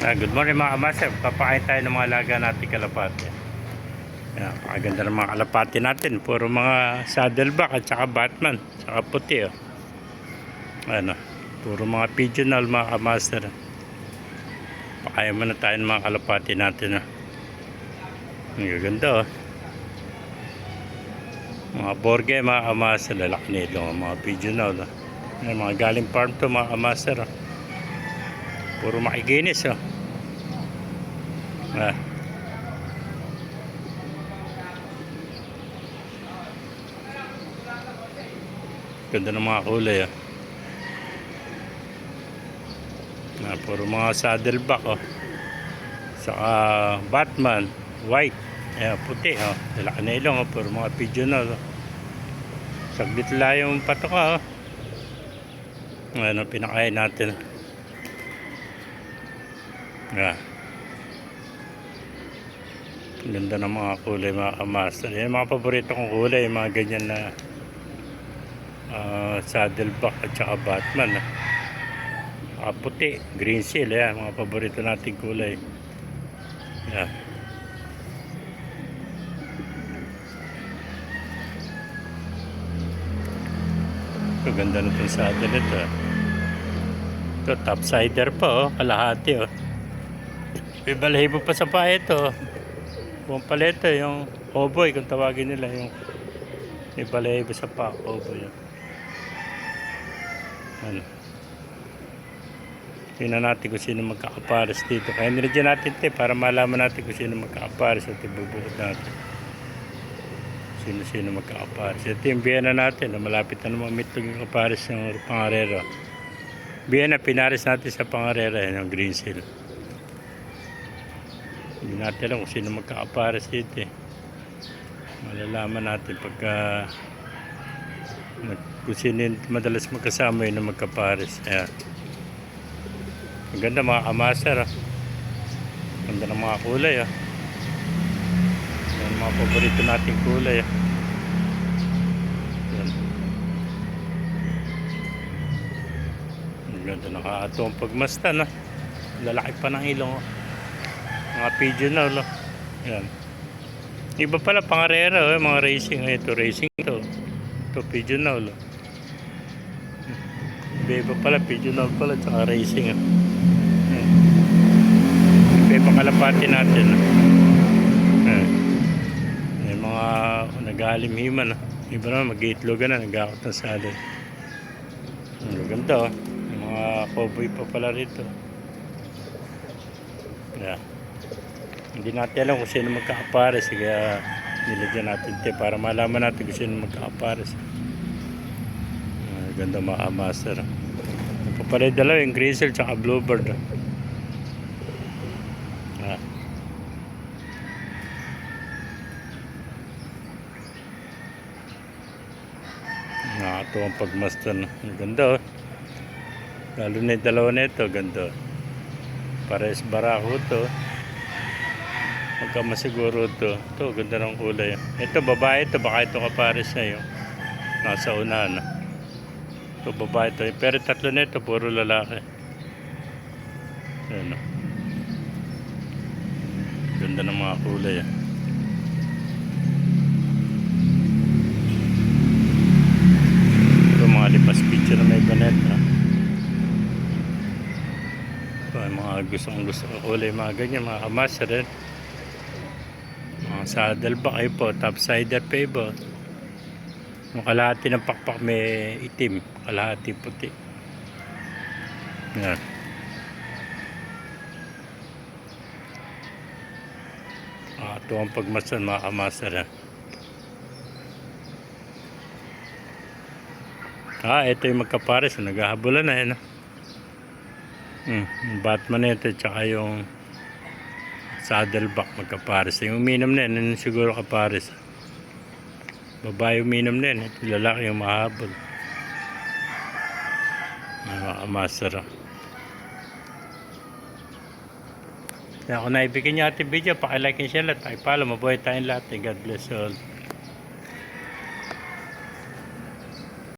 Good morning mga kamaster. Papakain tayo ng mga alaga natin kalapati. Pakaganda ng mga kalapati natin. Puro mga saddleback at saka Batman. Saka puti. Puro mga pigeonal mga kamaster. Pakain muna tayo ng mga kalapati natin. Ang gaganda Mga borge mga kamaster. Lalaki nito mga pigeonal. Mga galing farm to mga kamaster. Puro makikinis Ganda ng mga kulay puro mga saddleback saka Batman white puti lalaki na ilong puro mga pigeonal saglit lang yung patok pinakain natin ganda ng mga kulay mga kamaster. Yan mga paborito kong kulay, mga ganyan na saddleback at saka Batman puti, green seal mga paborito nating kulay. Ito ganda na itong saddle ito topsider pa kalahati may balahibo pa sa paa ito buong paleta yung oboy kung tawagin nila yung may balahibo sa paa oboy tingnan natin kung sino magkakapares dito kaya nilagyan natin para malaman natin kung sino magkakapares at ibubuod natin sino magkakapares. Ito yung biyana natin malapit na naman mitlog yung kapares ng pangarera. Biyana pinares natin sa pangarera yung green seal. Hindi natin alam kung sino magkakapares dito malalaman natin pagka kung sino madalas magkasama yun na magkapares. Ang ganda mga kamaster ganda ng mga kulay yung mga paborito nating kulay ang ganda nakakatuwang pagmastan lalaki pa ng ilong mga pigeonal yan iba pala pangarera mga racing ito pigeonal iba pala pigeonal pala tsaka racing iba kalapati natin may mga nag-aalimhiman iba naman mag-iitlogan na nag-aakot ng salad ang ganda may mga cowboy pa pala rito hindi natin alam kung sino magkakapares kaya nilagyan natin para malaman natin kung sino magkakapares. Ganda mga master papalay dalaw yung grizzle tsaka bluebird nakakatuwang pagmastan ganda lalo na yung dalawa na ito ganda pares barako to pagka masiguro ito ganda ng kulay ito babae ito baka ito kapares na yung nasa unahan ito babae ito pero tatlo na ito puro lalaki ganda ng mga kulay ito mga lipas picture na may banet ito mga gusto kulay mga ganyan mga kamasa rin saddleback ay po topsider pa iba yung kalahati ng pakpak may itim kalahati puti yan ito ang pagmasan mga kamaster ito yung magkapares naghahabulan na yan yung Batman ito tsaka yung saddleback magkapares yung uminom na yan siguro kapares babae uminom na yan ito lalaki yung mahabol mga master kaya kung naibigyan nyo ating video pakilike and share at pakipalo mabuhay tayong lahat God bless all.